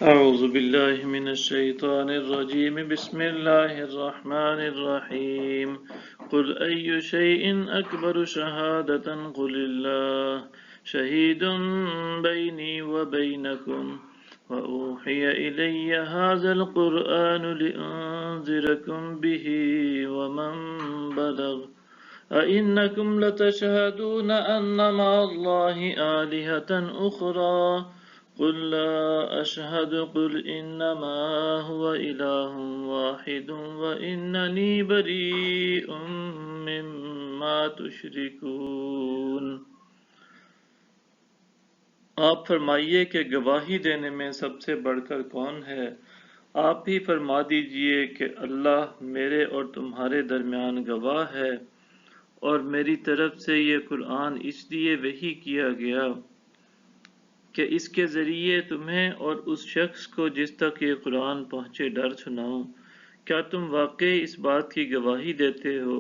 أعوذ بالله من الشيطان الرجيم بسم الله الرحمن الرحيم قل أي شيء أكبر شهادة قل الله شهيد بيني وبينكم وأوحي إلي هذا القرآن لأنذركم به ومن بلغ أئنكم لتشهدون أن مع الله آلهة أخرى قل لا أشهد قل إنما هو إله واحد وإنني بريء مما تشركون۔ آپ فرمائیے کہ گواہی دینے میں سب سے بڑھ کر کون ہے؟ آپ ہی فرما دیجئے کہ اللہ میرے اور تمہارے درمیان گواہ ہے، اور میری طرف سے یہ قرآن اس لیے وحی کیا گیا کہ اس کے ذریعے تمہیں اور اس شخص کو جس تک یہ قرآن پہنچے ڈر سناؤں۔ کیا تم واقعی اس بات کی گواہی دیتے ہو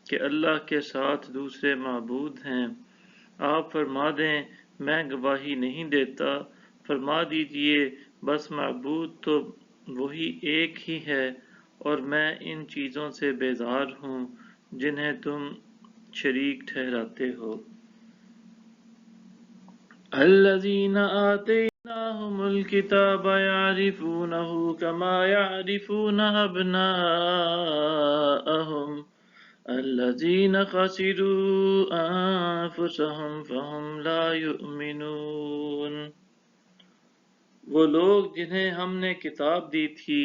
کہ اللہ کے ساتھ دوسرے معبود ہیں؟ آپ فرما دیں میں گواہی نہیں دیتا۔ فرما دیجئے بس معبود تو وہی ایک ہی ہے، اور میں ان چیزوں سے بیزار ہوں جنہیں تم شریک ٹھہراتے ہو۔ الذین آتیناہم الکتاب یعرفونہ کما یعرفون ابناءہم الذین خسروا انفسہم فہم لا یؤمنون۔ وہ لوگ جنہیں ہم نے کتاب دی تھی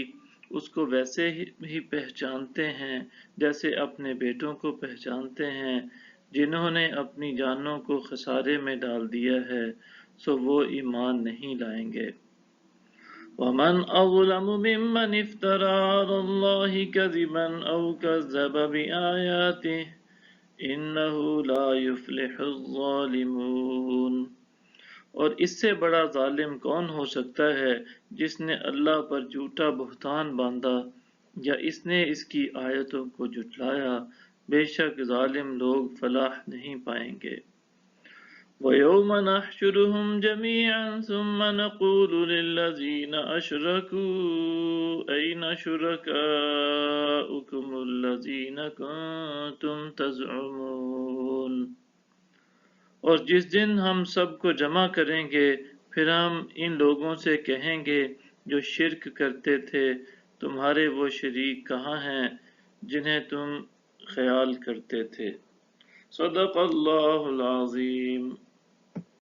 اس کو ویسے ہی پہچانتے ہیں جیسے اپنے بیٹوں کو پہچانتے ہیں، جنہوں نے اپنی جانوں کو خسارے میں ڈال دیا ہے سو وہ ایمان نہیں لائیں گے۔ وَمَنْ أَظْلَمُ مِمَّنِ افْتَرَىٰ عَلَى اللَّهِ كَذِبًا أَوْ كَذَّبَ بِآيَاتِهِ إِنَّهُ لَا يُفْلِحُ الظَّالِمُونَ۔ اور اس سے بڑا ظالم کون ہو سکتا ہے جس نے اللہ پر جھوٹا بہتان باندھا یا اس نے اس کی آیتوں کو جھٹلایا، بے شک ظالم لوگ فلاح نہیں پائیں گے۔ وَيَوْمَ نَحْشُرُهُمْ جَمِيعًا ثُمَّ نَقُولُ لِلَّذِينَ أَشْرَكُوا أَيْنَ شُرَكَاؤُكُمُ الَّذِينَ كُنتُمْ تَزْعُمُونَ۔ اور جس دن ہم سب کو جمع کریں گے پھر ہم ان لوگوں سے کہیں گے جو شرک کرتے تھے تمہارے وہ شریک کہاں ہیں جنہیں تم خیال کرتے تھے۔ صدق اللہ العظیم۔